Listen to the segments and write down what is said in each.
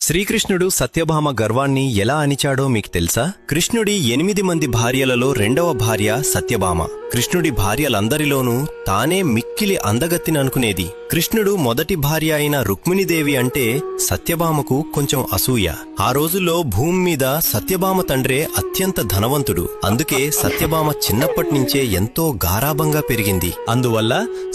శ్రీకృష్ణుడు సత్యభామ గర్వాన్ని ఎలా అణిచాడో మీకు తెలుసా? కృష్ణుడి 8 మంది భార్యలలో 2వ భార్య సత్యభామ. కృష్ణుడి భార్యలందరిలోనూ తానే మిక్కిలి అందగత్తిననుకునేది. కృష్ణుడు మొదటి భార్య అయిన రుక్మిణీదేవి అంటే సత్యభామకు కొంచెం అసూయ. ఆ రోజుల్లో భూమి మీద సత్యభామ తండ్రే అత్యంత ధనవంతుడు. అందుకే సత్యభామ చిన్నప్పటినుంచే ఎంతో గారాబంగా పెరిగింది. అందువల్ల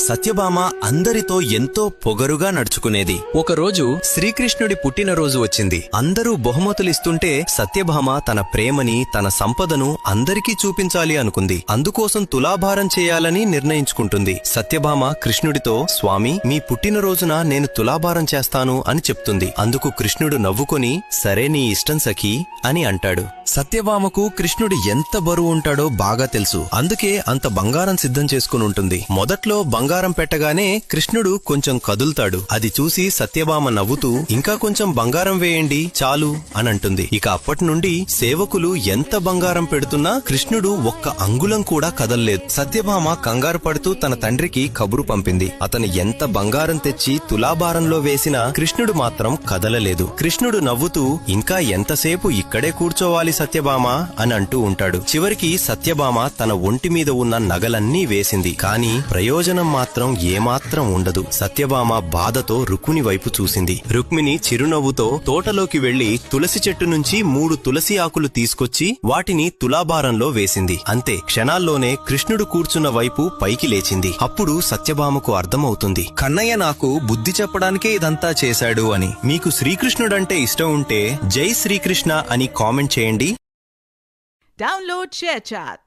సత్యభామ అందరితో ఎంతో పొగరుగా నడుచుకునేది. ఒకరోజు శ్రీకృష్ణుడి పుట్టినరోజు వచ్చింది. అందరూ బహుమతులిస్తుంటే సత్యభామ తన ప్రేమని, తన సంపదను అందరికీ చూపించాలి అనుకుంది. అందుకోసం తులాభారం చేయాలని నిర్ణయించుకుంటుంది. సత్యభామ కృష్ణుడితో, స్వామి, మీ పుట్టినరోజున నేను తులాభారం చేస్తాను అని చెప్తుంది. అందుకు కృష్ణుడు నవ్వుకొని, సరే నీ ఇష్టం సఖీ అని అంటాడు. సత్యభామకు కృష్ణుడు ఎంత బరువు ఉంటాడో బాగా తెలుసు. అందుకే అంత బంగారం సిద్ధం చేసుకుని ఉంటుంది. మొదట్లో బంగారం పెట్టగానే కృష్ణుడు కొంచెం కదులుతాడు. అది చూసి సత్యభామ నవ్వుతూ, ఇంకా కొంచెం బంగారం వేయండి చాలు అనంటుంది. ఇక అప్పటి నుండి సేవకులు ఎంత బంగారం పెడుతున్నా కృష్ణుడు ఒక్క అంగుళం కూడా కదల్లేదు. సత్యభామ కంగారు పడుతూ తన తండ్రికి కబురు పంపింది. అతను ఎంత బంగారం తెచ్చి తులాభారంలో వేసినా కృష్ణుడు మాత్రం కదలలేదు. కృష్ణుడు నవ్వుతూ, ఇంకా ఎంతసేపు ఇక్కడే కూర్చోవాలి సత్యభామ అని అంటూ ఉంటాడు. చివరికి సత్యభామ తన ఒంటి మీద ఉన్న నగలన్నీ వేసింది. కాని ప్రయోజనం మాత్రం ఏమాత్రం ఉండదు. సత్యభామ బాధతో రుక్మిణి వైపు చూసింది. రుక్మిణి చిరునవ్వుతో తోటలోకి వెళ్లి తులసి చెట్టు నుంచి 3 తులసి ఆకులు తీసుకొచ్చి వాటిని తులాభారంలో వేసింది. అంతే, క్షణాల్లోనే కృష్ణుడు కూర్చున్న వైపు పైకి లేచింది. అప్పుడు సత్యభామకు అర్థమవుతుంది, కన్నయ్య నాకు బుద్ధి చెప్పడానికే ఇదంతా చేశాడు అని. మీకు శ్రీకృష్ణుడంటే ఇష్టం ఉంటే జై శ్రీకృష్ణ అని కామెంట్ చేయండి. Download ShareChat.